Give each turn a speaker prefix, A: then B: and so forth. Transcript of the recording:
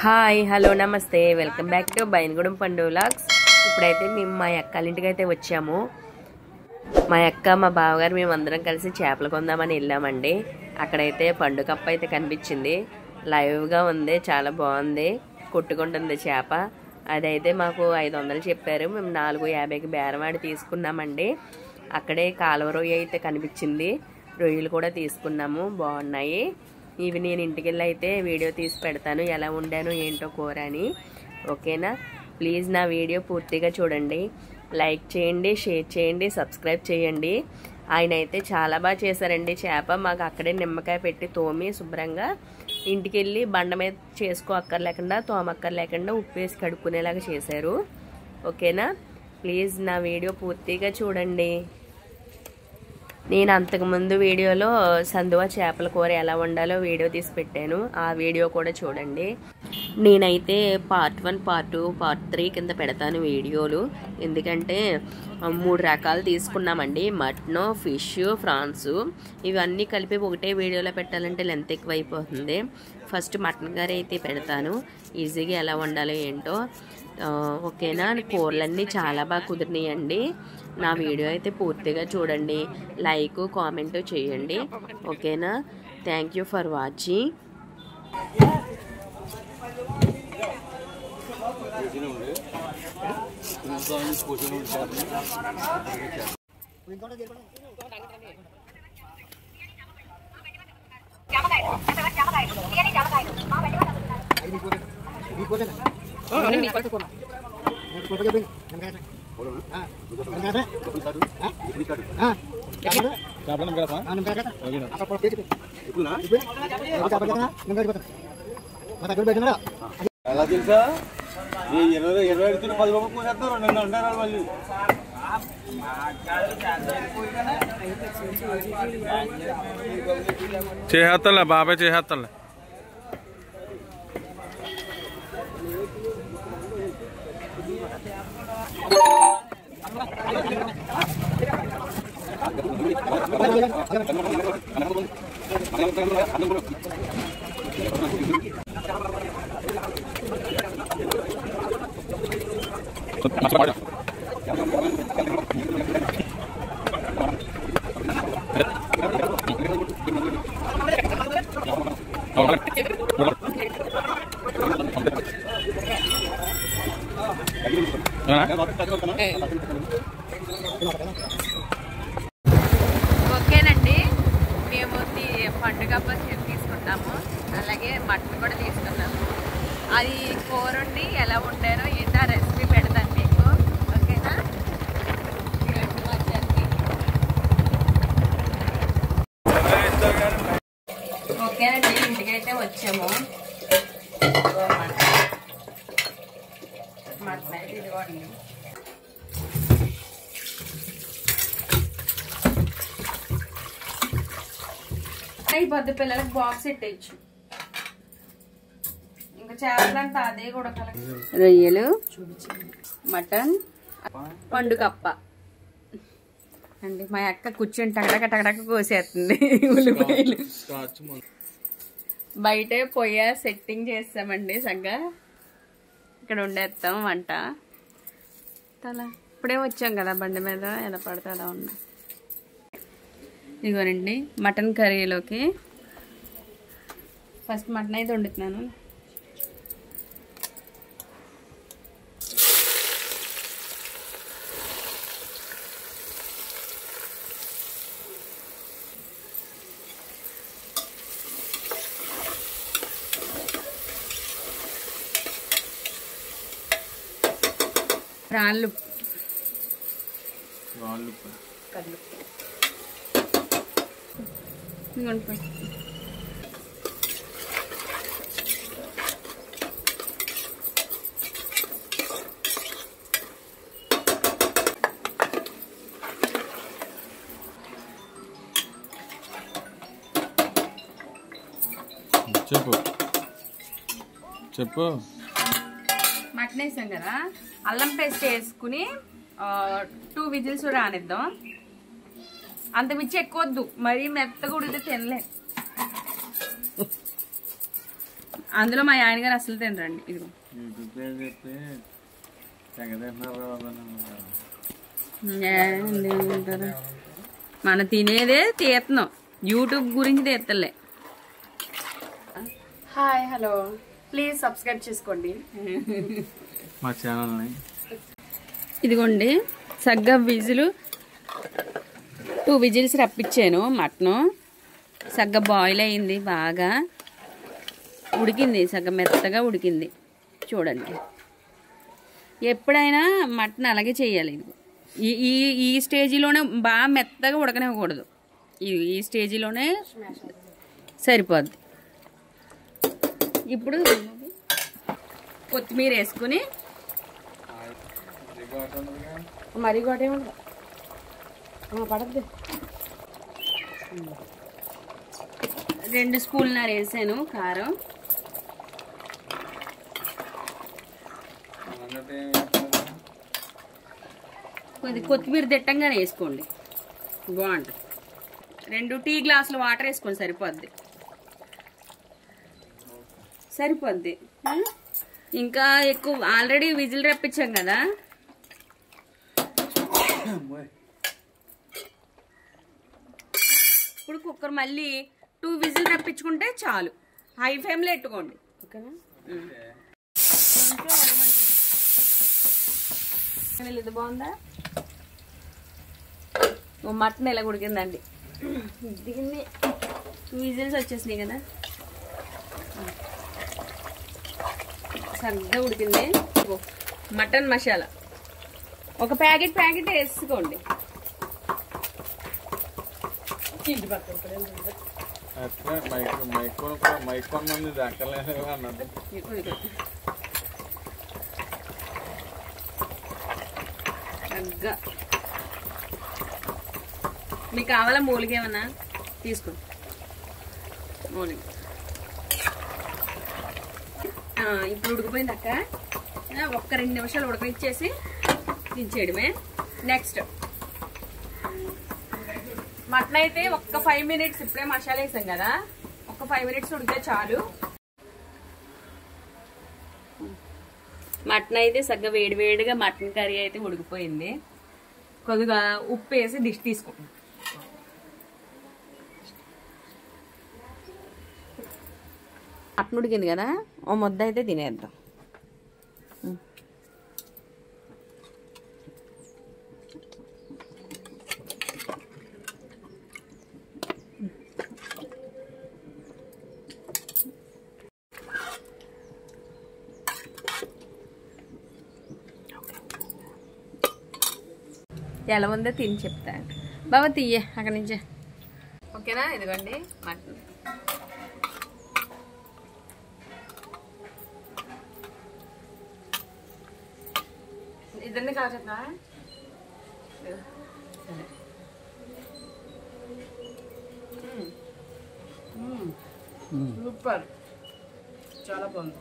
A: Hi hello నమస్తే welcome back to బైన్గూడెం పండు vlogs. ఇప్పుడైతే మేము మా అక్కల ఇంటికి అయితే వచ్చాము. మా అక్క మా బావగారు మేమందరం కలిసి చేపలు కొందామని వెళ్ళామండి. అక్కడైతే పండుగప్ప అయితే కనిపించింది, లైవ్గా ఉంది, చాలా బాగుంది, కొట్టుకుంటుంది చేప. అదైతే మాకు 500 చెప్పారు, మేము 450కి బేరమాడి తీసుకున్నామండి. అక్కడే కాలువ రొయ్య అయితే కనిపించింది, రొయ్యలు కూడా తీసుకున్నాము, బాగున్నాయి. ఇవి నేను ఇంటికి వెళ్ళి అయితే వీడియో తీసి పెడతాను, ఎలా వండాను ఏంటో కూర అని. ఓకేనా? ప్లీజ్ నా వీడియో పూర్తిగా చూడండి, లైక్ చేయండి, షేర్ చేయండి, సబ్స్క్రైబ్ చేయండి. ఆయన అయితే చాలా బాగా చేశారండి చేప. మాకు అక్కడే నిమ్మకాయ పెట్టి తోమి శుభ్రంగా ఇంటికి వెళ్ళి బండ మీద చేసుకో అక్కర్లేకుండా, తోమక్కర్లేకుండా ఉప్పు వేసి కడుక్కునేలాగా చేశారు. ఓకేనా? ప్లీజ్ నా వీడియో పూర్తిగా చూడండి. నేను అంతకుముందు వీడియోలో సందువా చేపల కూర ఎలా వండాలో వీడియో తీసి పెట్టాను, ఆ వీడియో కూడా చూడండి. నేనైతే పార్ట్ 1, పార్ట్ 2, పార్ట్ 3 కింద పెడతాను వీడియోలు. ఎందుకంటే 3 రకాలు తీసుకున్నామండి, మటన్, ఫిష్, ఫ్రాన్స్. ఇవన్నీ కలిపి ఒకటే వీడియోలో పెట్టాలంటే లెంత్ ఎక్కువ అయిపోతుంది. ఫస్ట్ మటన్ కర్రీ అయితే పెడతాను, ఈజీగా ఎలా వండాలో ఏంటో. ఓకేనా? కూరలన్నీ చాలా బాగా కుదిరినాయండి. నా వీడియో అయితే పూర్తిగా చూడండి, లైక్ కామెంట్ చేయండి. ఓకేనా? Thank you for watching.
B: ఎలా తెలుసా? 20 అడుగుతున్న 10 రూపాయలు పోసేస్తారు, 2 అంటారు మళ్ళీ.
C: చేహత్తలే బాబాయ్, చేహత్తలే.
A: ఓకేనండి, మేము పండుగ తీసుకుంటాము, అలాగే మటన్ కూడా తీసుకున్నాము. అది కూర వండి ఎలా వండానో ఏంటో ఆ రెసిపీ పెడతాను మీకు. ఓకేనా? ఓకేనండి, ఇంటికైతే వచ్చాము. మటన్ అయితే ఇదిగోండి. అయిపోద్ది, పిల్లలకి బాక్స్ పెట్టేయచ్చు. ఇంకా చేపలంటే అదే కూడా రొయ్యలు, మటన్, పండుగప్ప అండి. మా అక్క కూర్చొని టగడక కోసేస్తుంది ఉల్లిపాయలు. బయటే పొయ్య సెట్టింగ్ చేస్తామండి, సగ్గా ఇక్కడ వండేస్తాం వంట. అలా ఇప్పుడే వచ్చాం కదా బండి మీద, ఎలా పడితే అలా ఉన్నా. ఇదిగోనండి మటన్ కర్రీలోకి ఫస్ట్ మటన్ అయితే వండుతున్నాను. రాళ్ళు కళ్ళు
C: చెప్పు.
A: మటన్ వేసాం కదా, అల్లం పేస్ట్ వేసుకుని 2 విజిల్స్ రానిద్దాం. అంత మించి ఎక్కువద్దు, మరీ మెత్తగా ఉడితే తినలే.
D: అందులో మా ఆయన గారు అసలు తినరండి. ఇదిగో మన తినేదే తీస్తున్నాం, యూట్యూబ్ గురించి తీస్తలే. హాయ్ హలో ప్లీజ్ సబ్స్క్రైబ్ చేసుకోండి
C: మా ఛానల్ని.
D: ఇదిగోండి సగ్గా విజిల్ 2 విజిల్స్ రప్పించాను. మటను సగ్గా బాయిల్ అయింది, బాగా ఉడికింది, సగ్గా మెత్తగా ఉడికింది. చూడండి ఎప్పుడైనా మటన్ అలాగే చేయాలి. ఈ ఈ ఈ స్టేజీలోనే బాగా మెత్తగా ఉడకనివ్వకూడదు, ఈ స్టేజీలోనే సరిపోద్ది. ఇప్పుడు కొత్తిమీర వేసుకుని మరీ గోటేముండదు పడద్దు. 2 స్పూన్లు వేసాను కారం. కొత్తిమీర దిట్టంగానే వేసుకోండి, బాగుంటుంది. 2 టీ గ్లాసులు వాటర్ వేసుకోండి, సరిపోద్ది. ఇంకా ఎక్కువ ఆల్రెడీ విజిల్ రప్పించాం కదా. ఇప్పుడు కుక్కర్ మళ్ళీ 2 విజిల్ రప్పించుకుంటే చాలు. హై ఫ్లేమ్లో పెట్టుకోండి, ఓకేనా? ఇది బాగుందా? మటన్ ఎలా ఉడికిందండి. దీన్ని 2 విజిల్స్ వచ్చేసినాయి కదా, సరిగ్గా ఉడికింది. మటన్ మసాలా ఒక ప్యాకెట్ వేసుకోండి. మీకు కావాలా మూలిక ఏమన్నా తీసుకోండి. మూలిక ఇప్పుడు ఉడికిపోయింది అక్క. ఒక్క 2 నిమిషాలు ఉడకనిచ్చేసి దించేయడమే. నెక్స్ట్ మటన్ అయితే ఒక్క 5 మినిట్స్, ఇప్పుడే మసాలా వేసాం కదా, ఒక్క 5 మినిట్స్ ఉడికితే చాలు. మటన్ అయితే సగ్గా వేడివేడిగా మటన్ కర్రీ అయితే ఉడికిపోయింది. కొద్దిగా ఉప్పు వేసి డిష్ తీసుకోండి. మటన్ ఉడికింది కదా, ఓ ముద్ద అయితే తినేద్దాం. ఎలా ఉందో తిని చెప్తా. బాబా తీయే అక్కడి నుంచే, ఓకేనా? ఇదిగోండి మటన్. ఇద్దరిని కావచ్చా? సూపర్, చాలా బాగుంది.